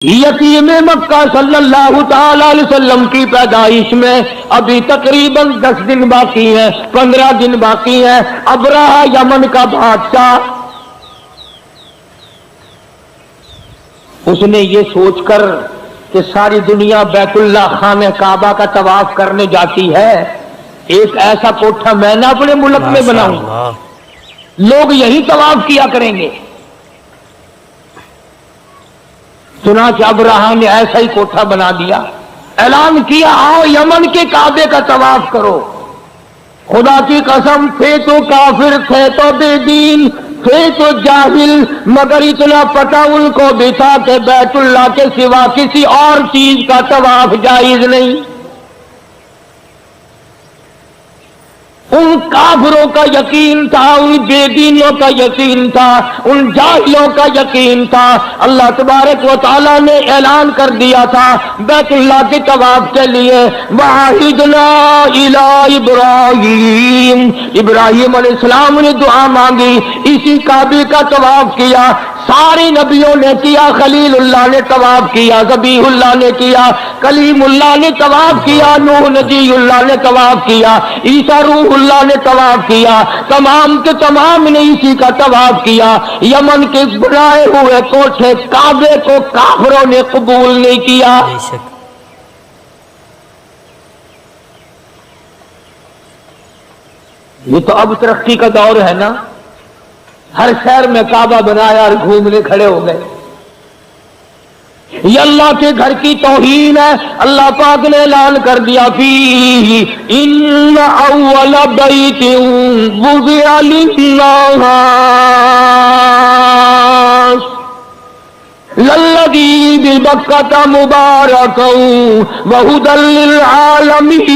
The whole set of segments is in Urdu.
یتیم مکہ صلی اللہ تعالی علیہ وسلم کی پیدائش میں ابھی تقریباً 10 دن باقی ہیں، 15 دن باقی ہیں۔ ابرہہ یمن کا بادشاہ، اس نے یہ سوچ کر کہ ساری دنیا بیت اللہ خانہ کعبہ کا طواف کرنے جاتی ہے، ایک ایسا کوٹھا میں نہ اپنے ملک میں بناؤں، لوگ یہی طواف کیا کریں گے۔ چنانچہ ابرہہ نے ایسا ہی کوٹھا بنا دیا، اعلان کیا آؤ یمن کے کعبے کا طواف کرو۔ خدا کی قسم، تھے تو کافر، تھے تو بے دین، تھے تو جاہل، مگر اتنا پتہ ان کو بھی تھا کہ بیت اللہ کے سوا کسی اور چیز کا طواف جائز نہیں۔ ان کافروں کا یقین تھا، ان بے دینوں کا یقین تھا، ان جاہلوں کا یقین تھا۔ اللہ تبارک و تعالیٰ نے اعلان کر دیا تھا بیت اللہ کے طواف کے لیے، وَعَهِدْنَا إِلَىٰ إِبْرَاهِيمَ، ابراہیم علیہ السلام نے دعا مانگی، اسی کعبے کا طواف کیا۔ سارے نبیوں نے کیا، خلیل اللہ نے طواف کیا، ذبیح اللہ نے کیا، کلیم اللہ نے طواف کیا، نوح نبی اللہ نے طواف کیا، عیسیٰ روح اللہ نے طواف کیا، تمام کے تمام نے اسی کا طواف کیا۔ یمن کے بنائے ہوئے کوٹھے کعبے کو کافروں نے قبول نہیں کیا۔ یہ تو اب ترقی کا دور ہے نا، ہر شہر میں کعبہ بنایا اور گھومنے کھڑے ہو گئے۔ یہ اللہ کے گھر کی توہین ہے۔ اللہ پاک نے اعلان کر دیا فیہ ان اول بیت وضع للناس للذی ببکۃ مبارکا وہدی للعالمین۔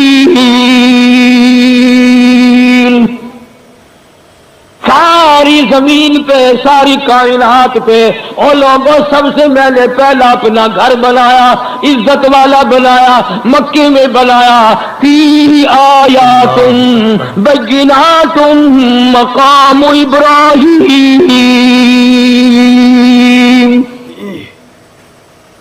ساری زمین پہ، ساری کائنات پہ اور لوگوں سب سے میں نے پہلا اپنا گھر بنایا، عزت والا بنایا، مکے میں بنایا۔ فیہ آیات بینات مقام ابراہیم،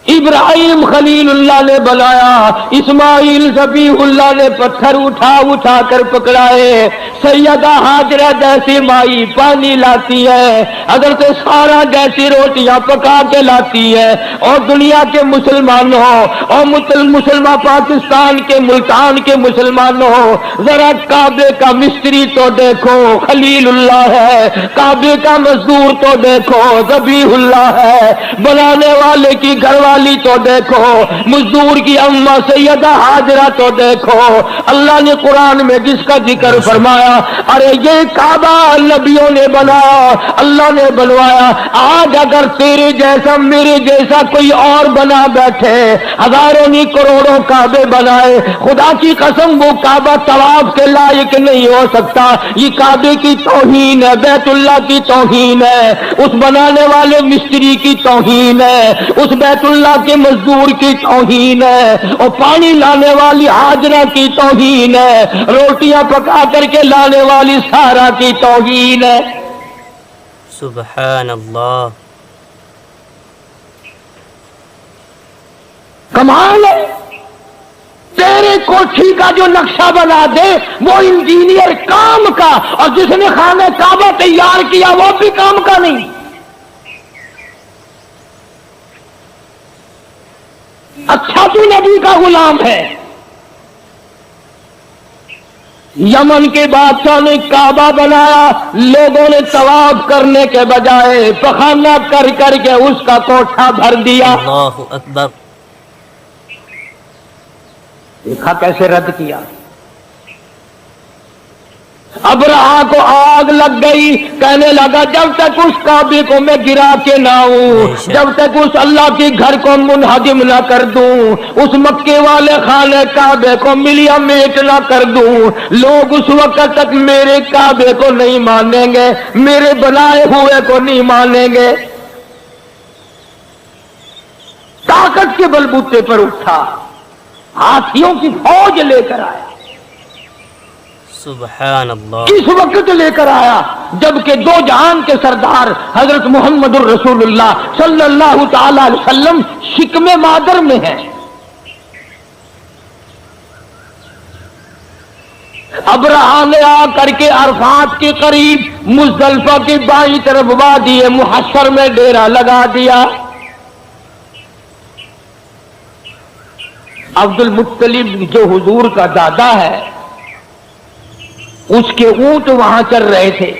ابراہیم خلیل اللہ نے بنایا، اسماعیل ذبیح اللہ نے پتھر اٹھا اٹھا کر پکڑائے، سیدہ ہاجرہ جیسی مائی پانی لاتی ہے، حضرت سارہ جیسی روٹیاں پکا کے لاتی ہے۔ اور دنیا کے مسلمانوں اور مسلمان پاکستان کے ملتان کے مسلمانوں، ذرا کعبے کا مستری تو دیکھو خلیل اللہ ہے، کعبے کا مزدور تو دیکھو ذبیح اللہ ہے، بنانے والے کی گھر والی تو دیکھو، مزدور کی اماں سیدہ ہاجرہ تو دیکھو۔ اللہ نے قرآن میں جس کا ذکر فرمایا، ارے یہ کعبہ نبیوں نے بنایا، اللہ نے بنوایا۔ آج اگر تیرے جیسا میرے جیسا کوئی اور بنا بیٹھے، ہزاروں نہیں کروڑوں کعبے بنائے، خدا کی قسم وہ کعبہ طواف کے لائق نہیں ہو سکتا۔ یہ کعبے کی توہین ہے، بیت اللہ کی توہین ہے، اس بنانے والے مستری کی توہین ہے، اس بیت اللہ کے مزدور کی توہین ہے، اور پانی لانے والی ہاجرہ کی توہین ہے، روٹیاں پکا کر کے لانے والی سارا کی توہین ہے۔ سبحان اللہ، کمال ہے۔ تیرے کوٹھی کا جو نقشہ بنا دے وہ انجینئر کام کا، اور جس نے خانہ کعبہ تیار کیا وہ بھی کام کا نہیں۔ اچھا تو نبی کا غلام ہے۔ یمن کے بادشاہ نے کعبہ بنایا، لوگوں نے طواف کرنے کے بجائے پخانہ کر کر کے اس کا کوٹھا بھر دیا۔ اللہ اکبر۔ دیکھا کیسے رد کیا۔ ابرہہ کو آگ لگ گئی، کہنے لگا جب تک اس کعبے کو میں گرا کے نہ ہوں، جب تک اس اللہ کے گھر کو منہدم نہ کر دوں، اس مکے والے خانہ کعبے کو ملیا میٹ نہ کر دوں، لوگ اس وقت تک میرے کعبے کو نہیں مانیں گے، میرے بنائے ہوئے کو نہیں مانیں گے۔ طاقت کے بلبوتے پر اٹھا، ہاتھیوں کی فوج لے کر آیا، سبحان اللہ. کس وقت لے کر آیا جبکہ دو جہان کے سردار حضرت محمد الرسول اللہ صلی اللہ تعالی علیہ وسلم شکم مادر میں ہیں. ابرہہ نے آ کر کے عرفات کے قریب مزدلفہ کی بائیں طرف وادی محشر میں ڈیرا لگا دیا. عبد المطلب جو حضور کا دادا ہے اس کے اونٹ وہاں چل رہے تھے.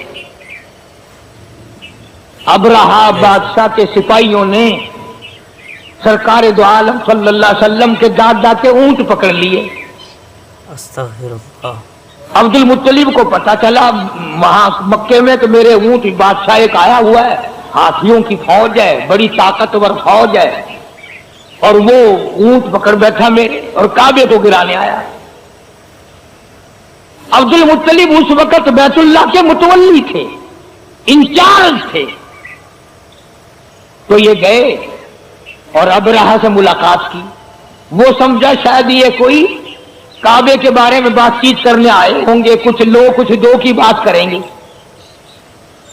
ابرہہ بادشاہ کے سپاہیوں نے سرکار دو عالم صلی اللہ علیہ وسلم کے دادا کے اونٹ پکڑ لیے. استغفر اللہ. عبد المطلب کو پتا چلا وہاں مکے میں کہ میرے اونٹ بادشاہ ایک آیا ہوا ہے, ہاتھیوں کی فوج ہے, بڑی طاقتور فوج ہے, اور وہ اونٹ پکڑ بیٹھا میرے اور کعبے کو گرانے آیا. عبد المطلب اس وقت بیت اللہ کے متولی تھے, انچارج تھے. تو یہ گئے اور ابرہہ سے ملاقات کی. وہ سمجھا شاید یہ کوئی کعبے کے بارے میں بات چیت کرنے آئے ہوں گے, کچھ لو کچھ دو کی بات کریں گے.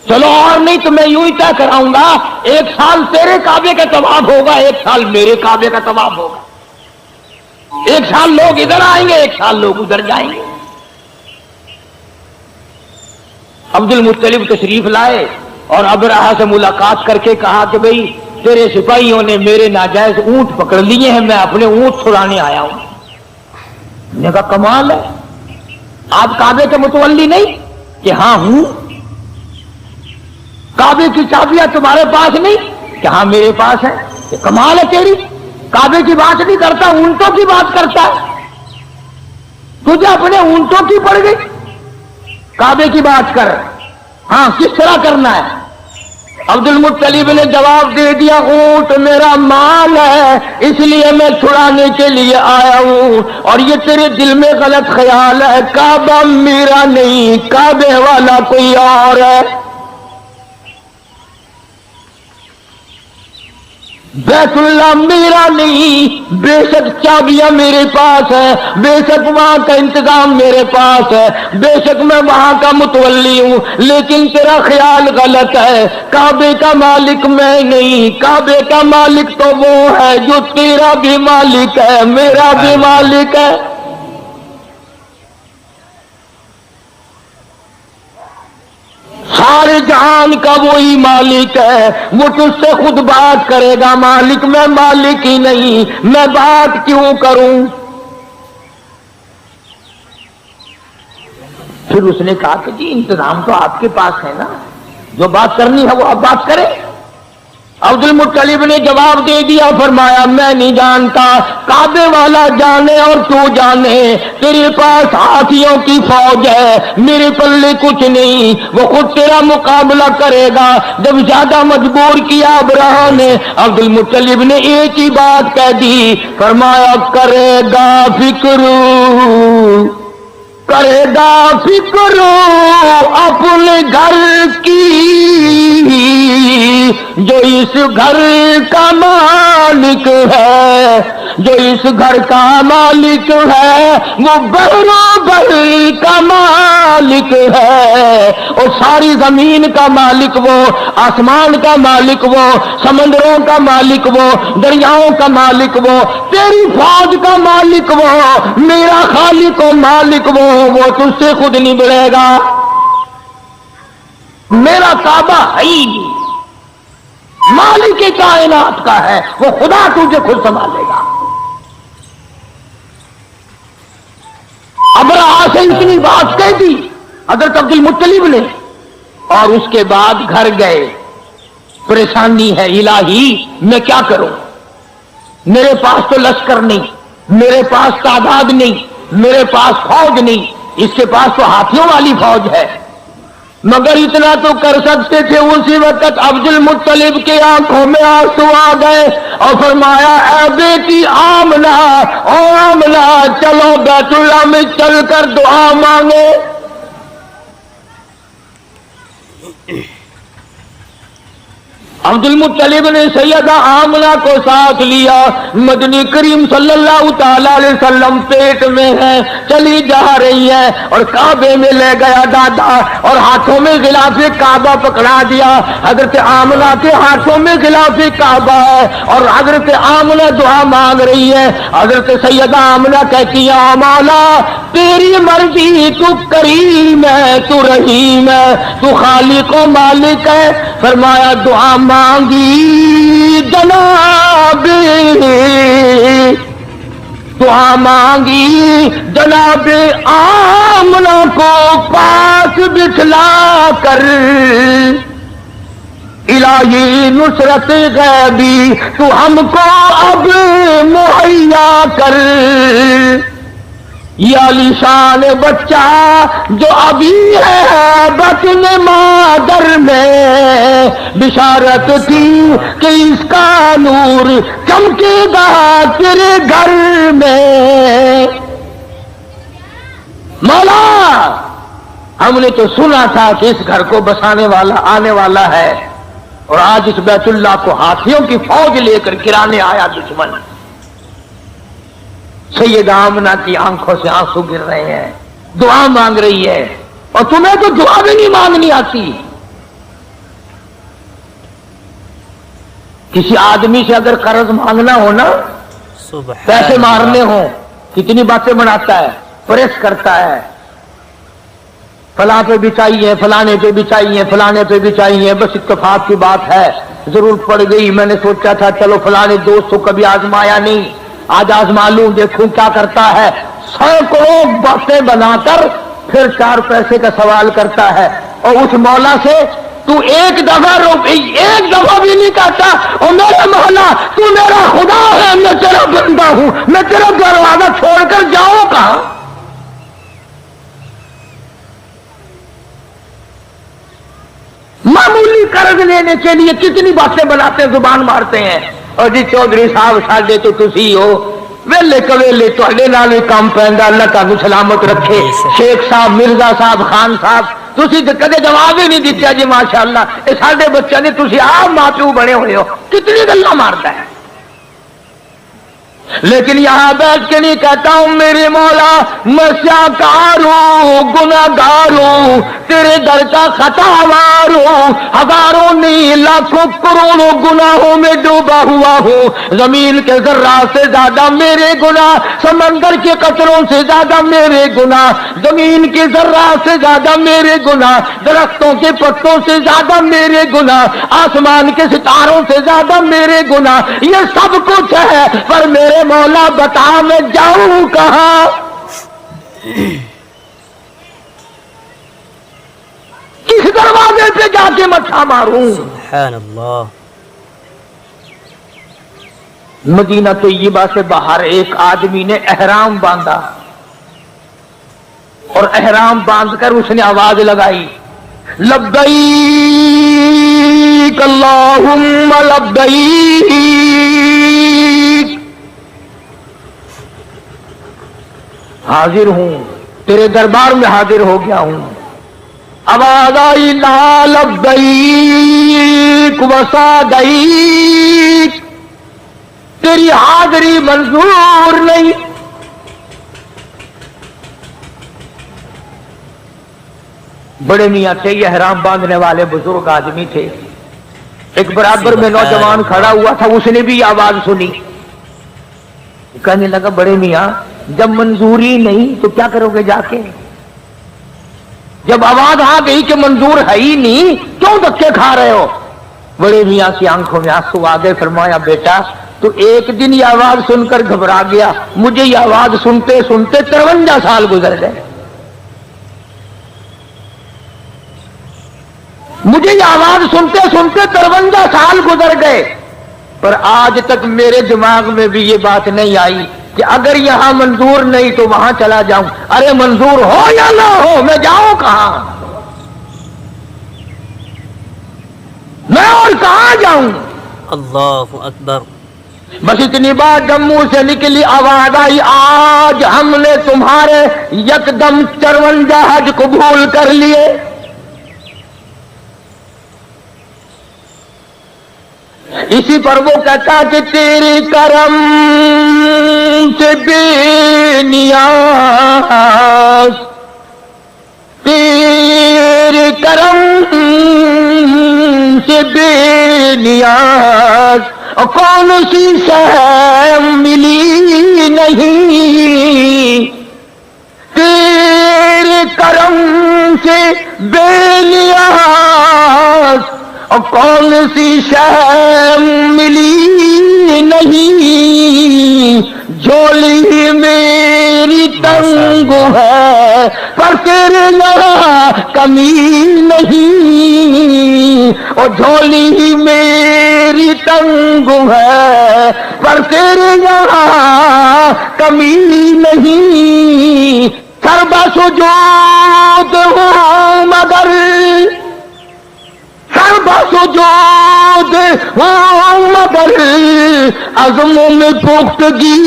چلو اور نہیں تو میں یوں ہی طے کراؤں گا, ایک سال تیرے کعبے کا طواف ہوگا, ایک سال میرے کعبے کا طواف ہوگا. ایک سال لوگ ادھر آئیں گے, ایک سال لوگ ادھر جائیں گے. عبد المطلب تشریف لائے اور ابرہہ سے ملاقات کر کے کہا کہ بھئی تیرے سپاہیوں نے میرے ناجائز اونٹ پکڑ لیے ہیں, میں اپنے اونٹ چھڑانے آیا ہوں. نے کہا کمال ہے, آپ کعبے کے متولی نہیں؟ کہ ہاں ہوں. کعبے کی چابیاں تمہارے پاس نہیں؟ کہ ہاں میرے پاس ہے. کہ کمال ہے تیری, کعبے کی بات نہیں کرتا, اونٹوں کی بات کرتا ہے. تجھے اپنے اونٹوں کی پڑ گئی, کعبے کی بات کر. ہاں کس طرح کرنا ہے؟ عبد المطلب نے جواب دے دیا اونٹ میرا مال ہے, اس لیے میں چھڑانے کے لیے آیا ہوں, اور یہ تیرے دل میں غلط خیال ہے, کعبہ میرا نہیں, کعبے والا کوئی اور ہے. بیت اللہ میرا نہیں, بے شک چابیاں میرے پاس ہے, بے شک وہاں کا انتظام میرے پاس ہے, بے شک میں وہاں کا متولی ہوں, لیکن تیرا خیال غلط ہے. کعبے کا مالک میں نہیں, کعبے کا مالک تو وہ ہے جو تیرا بھی مالک ہے, میرا بھی مالک ہے. سارے جہان کا وہی مالک ہے, وہ تجھ سے خود بات کرے گا. مالک میں مالک ہی نہیں, میں بات کیوں کروں؟ پھر اس نے کہا کہ جی انتظام تو آپ کے پاس ہے نا, جو بات کرنی ہے وہ آپ بات کریں. عبد المطلب نے جواب دے دیا, فرمایا میں نہیں جانتا, کعبے والا جانے اور تو جانے, تیرے پاس ہاتھیوں کی فوج ہے, میرے پلے کچھ نہیں, وہ خود تیرا مقابلہ کرے گا. جب زیادہ مجبور کیا ابرہہ نے, عبد المطلب نے ایک ہی بات کہہ دی, فرمایا کرے گا فکر, کرے گا فکر اپنے گھر کی, جو اس گھر کا مالک ہے, جو اس گھر کا مالک ہے, وہ بہر کا مالک ہے, اور ساری زمین کا مالک وہ, آسمان کا مالک وہ, سمندروں کا مالک وہ, دریاؤں کا مالک وہ, تیری فوج کا مالک وہ, میرا خالق و مالک وہ تجھ سے خود نہیں بڑھے گا. میرا کعبہ ہے ہی نہیں, مالک کائنات کا ہے, وہ خدا تجھے خود سنبھالے گا. ابرہہ سے اتنی بات کہہ دی حضرت عبد المطلب نے, اور اس کے بعد گھر گئے. پریشانی ہے الہی, میں کیا کروں؟ میرے پاس تو لشکر نہیں, میرے پاس تعداد نہیں, میرے پاس فوج نہیں, اس کے پاس تو ہاتھیوں والی فوج ہے. مگر اتنا تو کر سکتے تھے. اسی وقت عبد المطلب کی آنکھوں میں آنسو آ گئے اور فرمایا اے بیٹی آمنہ, او آمنہ چلو بیت اللہ میں چل کر دعا مانگے. عبد المطلب نے سیدہ آمنہ کو ساتھ لیا. مدنی کریم صلی اللہ تعالی علیہ وسلم پیٹ میں ہے, چلی جا رہی ہے اور کعبے میں لے گیا دادا اور ہاتھوں میں غلاف کعبہ پکڑا دیا. حضرت آمنہ کے ہاتھوں میں غلاف کعبہ ہے اور حضرت آمنہ دعا مانگ رہی ہے. حضرت سیدہ آمنہ کہتی ہے مولا تیری مرضی, تو کریم ہے, تو رحیم ہے, تو خالق و مالک ہے. فرمایا دعا مانگی جناب, دعا مانگی جناب آمنہ کو پاس بٹھلا کر, الہی نصرت غیبی تو ہم کو اب مہیا کر. یہ علی شان بچہ جو ابھی ہے بطن مادر میں, بشارت تھی کہ اس کا نور چمکے گا تیرے گھر میں. مولا ہم نے تو سنا تھا کہ اس گھر کو بسانے والا آنے والا ہے, اور آج اس بیت اللہ کو ہاتھیوں کی فوج لے کر گرانے آیا دشمن. سیدہ آمنہ کی آنکھوں سے آنسو گر رہے ہیں, دعا مانگ رہی ہے, اور تمہیں تو دعا بھی نہیں مانگنی آتی. کسی آدمی سے اگر قرض مانگنا ہو نا, پیسے مارنے ہوں, کتنی باتیں بناتا ہے, پریس کرتا ہے, فلاں پہ بھی چاہیے, فلانے پہ بھی چاہیے, فلانے پہ بھی چاہیے. بس اتفاق کی بات ہے, ضرورت پڑ گئی, میں نے سوچا تھا چلو فلانے دوست کو کبھی آزمایا نہیں, آج آزما لوں, دیکھوں کیا کرتا ہے. سینکڑوں باتیں بنا کر پھر 4 پیسے کا سوال کرتا ہے, اور اس مولا سے تو ایک دفعہ بھی نہیں کہتا اور میرا مولا تو میرا خدا ہے, میں تیرا بندہ ہوں, میں تیرا دروازہ چھوڑ کر جاؤں کہاں. معمولی قرض لینے کے لیے کتنی باتیں بناتے ہیں, زبان مارتے ہیں. اور جی چودھری صاحب ساڈے تو تسی ہو, ویلے کویلے تواڈے نال ہی کام پیندا, اللہ تانوں سلامت رکھے. شیخ صاحب, مرزا صاحب, خان صاحب, تسی تے کدے جواب ہی نہیں دتا جی ماشاءاللہ, اے ساڈے بچے نے تسی آپ ماں پیو بنے ہوئے ہو, کتنی گلاں مارتا ہے. لیکن یہاں بیٹھ کے نہیں کہتا ہوں میرے مولا میں سیاکار ہوں, گناہگار ہوں, تیرے در کا خطا وار ہوں, ہزاروں نہیں لاکھوں کروڑوں گناہوں میں ڈوبا ہوا ہوں. زمین کے ذرات سے زیادہ میرے گناہ, سمندر کے قطروں سے زیادہ میرے گناہ, زمین کے ذرات سے زیادہ میرے گناہ, درختوں کے پتوں سے زیادہ میرے گناہ, آسمان کے ستاروں سے زیادہ میرے گناہ. یہ سب کچھ ہے پر میرے مولا بتا میں جاؤں کہاں. کس دروازے پہ جا کے مٹھا ماروں. سبحان اللہ. مدینہ طیبہ سے باہر ایک آدمی نے احرام باندھا, اور احرام باندھ کر اس نے آواز لگائی, لبیک اللہم لبیک, حاضر ہوں, تیرے دربار میں حاضر ہو گیا ہوں. آواز آئی لا لبیک وسعدیک, تیری حاضری منظور نہیں. بڑے میاں تھے, یہ احرام باندھنے والے بزرگ آدمی تھے. ایک برابر میں نوجوان کھڑا ہوا تھا, اس نے بھی آواز سنی, کہنے لگا بڑے میاں جب منظوری نہیں تو کیا کرو گے جا کے, جب آواز آ گئی کہ منظور ہے ہی نہیں کیوں دھکے کھا رہے ہو. بڑے میاں کی آنکھوں میں آنسو آ گئے. فرمایا بیٹا تو ایک دن یہ آواز سن کر گھبرا گیا, مجھے یہ آواز سنتے سنتے 53 سال گزر گئے. مجھے یہ آواز سنتے سنتے 53 سال گزر گئے, پر آج تک میرے دماغ میں بھی یہ بات نہیں آئی کہ اگر یہاں منظور نہیں تو وہاں چلا جاؤں. ارے منظور ہو یا نہ ہو میں جاؤں کہاں, میں اور کہاں جاؤں. اللہ اکبر. بس اتنی بات جموں سے نکلی, آواز آئی آج ہم نے تمہارے یکدم 54 حج قبول کر لیے. اسی پر وہ کہتا کہ تیرے کرم سے بے نیاز، تیرے کرم سے بے نیاز، اور کون سی شے ملی نہیں، تیرے کرم سے بے نیاز، اور کون سی شے ملی نہیں، جھولی میری تنگ ہے پر تیرے یہاں کمی نہیں، اور جھولی میری تنگ ہے پر تیرے یہاں کمی نہیں، سرب سجود ہوں مگر سرب سجود ہوں مگر عزم میں پختگی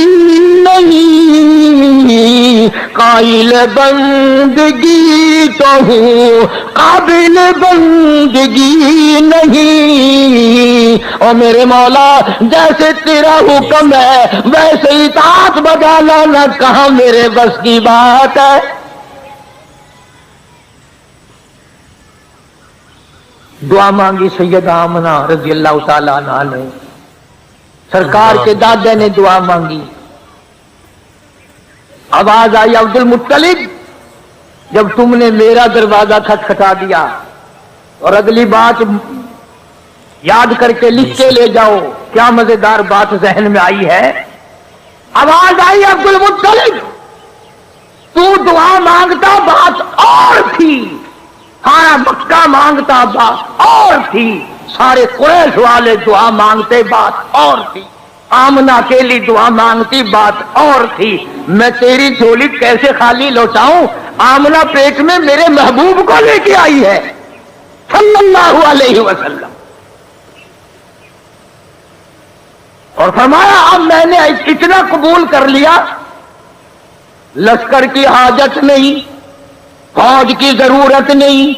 نہیں، قائل بندگی تو ہوں قابل بندگی نہیں، اور میرے مولا جیسے تیرا حکم ہے ویسے اطاعت بجانا نہ کہاں میرے بس کی بات ہے۔ دعا مانگی سیدہ آمنہ رضی اللہ تعالیٰ عنہ نے، سرکار کے دادے نے دعا مانگی، آواز آئی عبد المطلب جب تم نے میرا دروازہ کھٹکھٹا دیا، اور اگلی بات یاد کر کے لکھ کے لے جاؤ، کیا مزیدار بات ذہن میں آئی ہے۔ آواز آئی عبد المطلب تو دعا مانگتا بات اور تھی، سارا مکہ مانگتا بات اور تھی، سارے قریش والے دعا مانگتے بات اور تھی، آمنہ اکیلی دعا مانگتی بات اور تھی، میں تیری جھولی کیسے خالی لوٹاؤں، آمنہ پیٹ میں میرے محبوب کو لے کے آئی ہے صلی اللہ علیہ وسلم، اور فرمایا اب میں نے اتنا قبول کر لیا، لشکر کی حاجت نہیں، فوج کی ضرورت نہیں،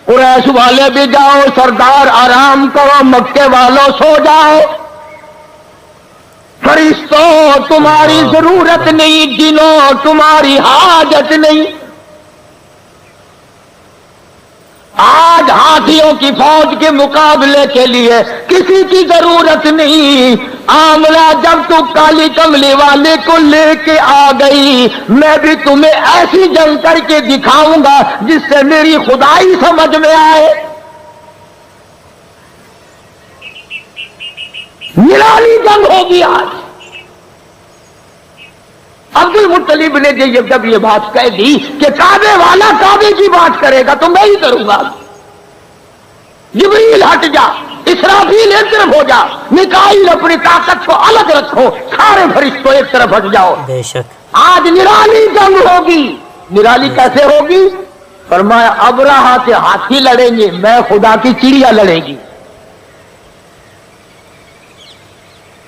قریش والے بھی جاؤ، سردار آرام کرو، مکے والوں سو جاؤ، فرشتوں تمہاری ضرورت نہیں، جنوں تمہاری حاجت نہیں، آج ہاتھیوں کی فوج کے مقابلے کے لیے کسی کی ضرورت نہیں، آمنہ جب تو کالی کملی والے کو لے کے آ گئی، میں بھی تمہیں ایسی جنگ کر کے دکھاؤں گا جس سے میری خدائی سمجھ میں آئے، نرالی جنگ ہوگی آج۔ عبد المطلب نے جب یہ بات کہہ دی کہ کعبے والا کعبے کی بات کرے گا تو میں ہی کروں گا، جبریل ہٹ جا، اسرافیل ایک طرف ہو جا، میکائیل اپنی طاقت کو الگ رکھو، سارے فرشتوں ایک طرف ہٹ جاؤ، بے شک آج نرالی جنگ ہوگی۔ نرالی کیسے ہوگی؟ فرمایا ابرہہ سے ہاتھی لڑیں گے، میں خدا کی چڑیا لڑے گی۔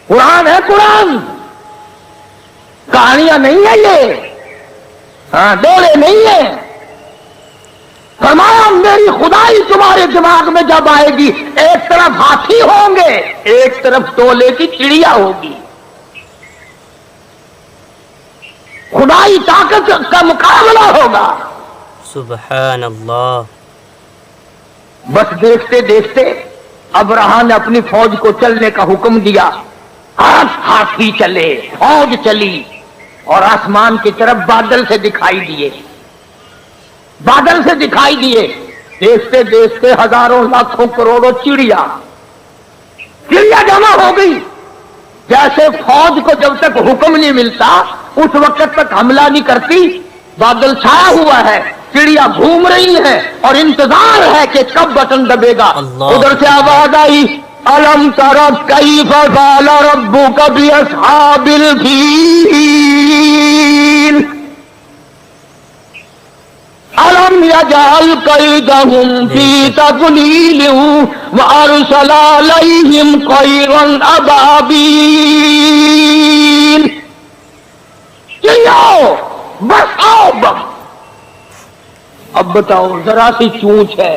قرآن ہے، قرآن کہانیاں نہیں ہے یہ، ہاں ڈولے نہیں ہے۔ فرمایا میری خدائی تمہارے دماغ میں جب آئے گی، ایک طرف ہاتھی ہوں گے، ایک طرف ڈولے کی چڑیا ہوگی، خدائی طاقت کا مقابلہ ہوگا۔ سبحان اللہ۔ بس دیکھتے دیکھتے ابرہہ نے اپنی فوج کو چلنے کا حکم دیا، ہاتھی چلے، فوج چلی، اور آسمان کی طرف بادل سے دکھائی دیے، بادل سے دکھائی دیے، دیکھتے دیکھتے ہزاروں لاکھوں کروڑوں چڑیا جمع ہو گئی۔ جیسے فوج کو جب تک حکم نہیں ملتا اس وقت تک حملہ نہیں کرتی، بادل چھایا ہوا ہے، چڑیا گھوم رہی ہیں اور انتظار ہے کہ کب بٹن دبے گا۔ ادھر سے آواز آئی الم تر کیف فعل ربک باصحاب الفیل الم یجعل کیدہم فی تضلیل وارسل علیہم طیرا ابابیل۔ چڑیاؤ بس آؤ بس، اب بتاؤ ذرا سی چونچ ہے،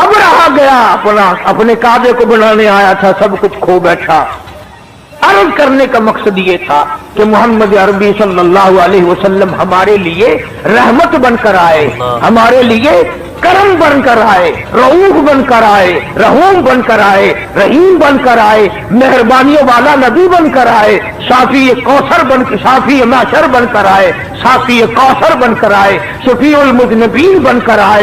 اب رہا گیا اپنے کعبے کو بنانے آیا تھا، سب کچھ کھو بیٹھا۔ عرض کرنے کا مقصد یہ تھا کہ محمد عربی صلی اللہ علیہ وسلم ہمارے لیے رحمت بن کر آئے، ہمارے لیے کرم بن کر آئے، رؤوف بن کر آئے، رحوم بن کر آئے، رحیم بن کر آئے، مہربانیوں والا نبی بن کر آئے، شافی کوثر شافی معشر بن کر آئے، شافی کوثر بن کر آئے، شفیع المذنبین بن کر آئے۔